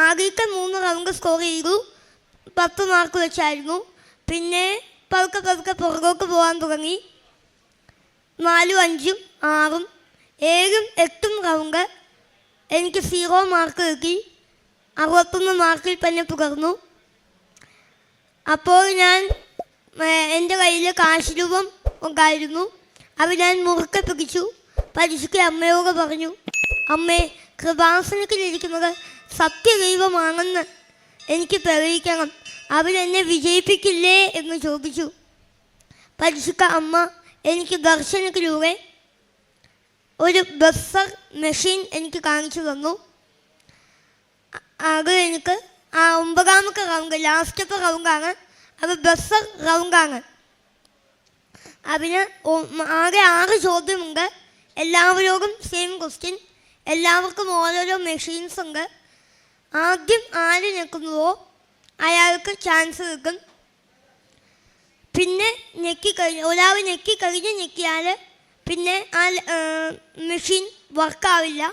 ആദ്യത്തെ 3 round score ചെയ്തു, 10 mark വെച്ചായിരുന്നു. പിന്നെ പതുക്കെ പതുക്കെ പുറകോട്ട് പോകാൻ തുടങ്ങി. 4, 5, 6, 7, 8 റൗണ്ട് എനിക്ക് 0 മാർക്ക് കിട്ടി. 61 മാർക്കിൽ തന്നെ തുടർന്നു. അപ്പോൾ ഞാൻ എൻ്റെ കയ്യിൽ കാശ് രൂപം ഉണ്ടായിരുന്നു. അത് ഞാൻ മുറുക്കെ പിടിച്ചു. പരീക്ഷയ്ക്ക് അമ്മയോട് പറഞ്ഞു, അമ്മേ, കൃപാസനത്തിലിരിക്കുന്നത് സത്യദൈവമാണെന്ന് എനിക്ക് തെളിയിക്കണം, അവരെന്നെ വിജയിപ്പിക്കില്ലേ എന്ന് ചോദിച്ചു. പരീക്ഷയ്ക്ക് അമ്മ എനിക്ക് ദർശനത്തിലൂടെ ഒരു ബസർ മെഷീൻ എനിക്ക് കാണിച്ചു തന്നു. അത് എനിക്ക് 9ാമത്തെ റൗണ്ട്, ലാസ്റ്റത്തെ റൗണ്ടാണ്. അത് ബസർ റൗണ്ടാണ്. അതിന് ആകെ 6 ചോദ്യമുണ്ട്. എല്ലാവരോടും സെയിം ക്വസ്റ്റ്യൻ. എല്ലാവർക്കും ഓരോരോ മെഷീൻസ് ഉണ്ട്. ആദ്യം ആര് ഞെക്കുന്നുവോ അയാൾക്ക് ചാൻസ് കിട്ടും. പിന്നെ ഒരാൾ ഞെക്കിയാൽ പിന്നെ ആ മെഷീൻ വർക്കാവില്ല.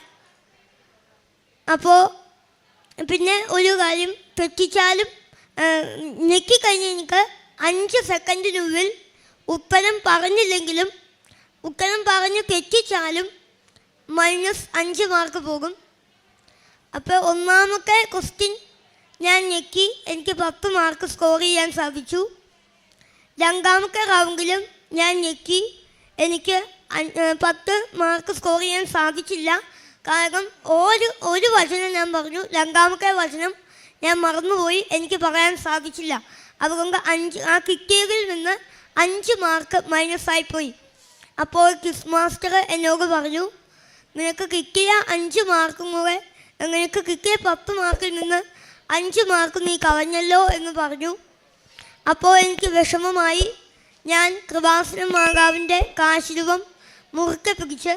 അപ്പോൾ പിന്നെ ഒരു കാര്യം, തെറ്റിച്ചാലും ഞെക്കിക്കഴിഞ്ഞ് എനിക്ക് 5 സെക്കൻഡിനുള്ളിൽ ഉത്തരം പറഞ്ഞില്ലെങ്കിലും ഉത്തരം പറഞ്ഞ് തെറ്റിച്ചാലും -5 മാർക്ക് പോകും. അപ്പോൾ 1ാമത്തെ ക്വസ്റ്റ്യൻ ഞാൻ ഞെക്കി, എനിക്ക് 10 മാർക്ക് സ്കോർ ചെയ്യാൻ സാധിച്ചു. 2ാമത്തെ റൗണ്ടിലും ഞാൻ ഞെക്കി, എനിക്ക് 10 മാർക്ക് സ്കോർ ചെയ്യാൻ സാധിച്ചില്ല. കാരണം ഒരു വചനം ഞാൻ പറഞ്ഞു, 2ാമത്തെ വചനം ഞാൻ മറന്നുപോയി, എനിക്ക് പറയാൻ സാധിച്ചില്ല. അതുകൊണ്ട് ആ കിട്ടിയതിൽ നിന്ന് 5 മാർക്ക് മൈനസായിപ്പോയി. അപ്പോൾ ക്വിസ് മാസ്റ്റർ എന്നോട് പറഞ്ഞു, നിനക്ക് കിട്ടിയ 5 മാർക്കും കൂടെ, നിനക്ക് കിട്ടിയ 10 മാർക്കിൽ നിന്ന് 5 മാർക്ക് നീ കളഞ്ഞല്ലോ എന്ന് പറഞ്ഞു. അപ്പോൾ എനിക്ക് വിഷമമായി. ഞാൻ കൃപാസനം മാതാവിൻ്റെ കാശ് രൂപം മുറുക്കെ പിടിച്ച്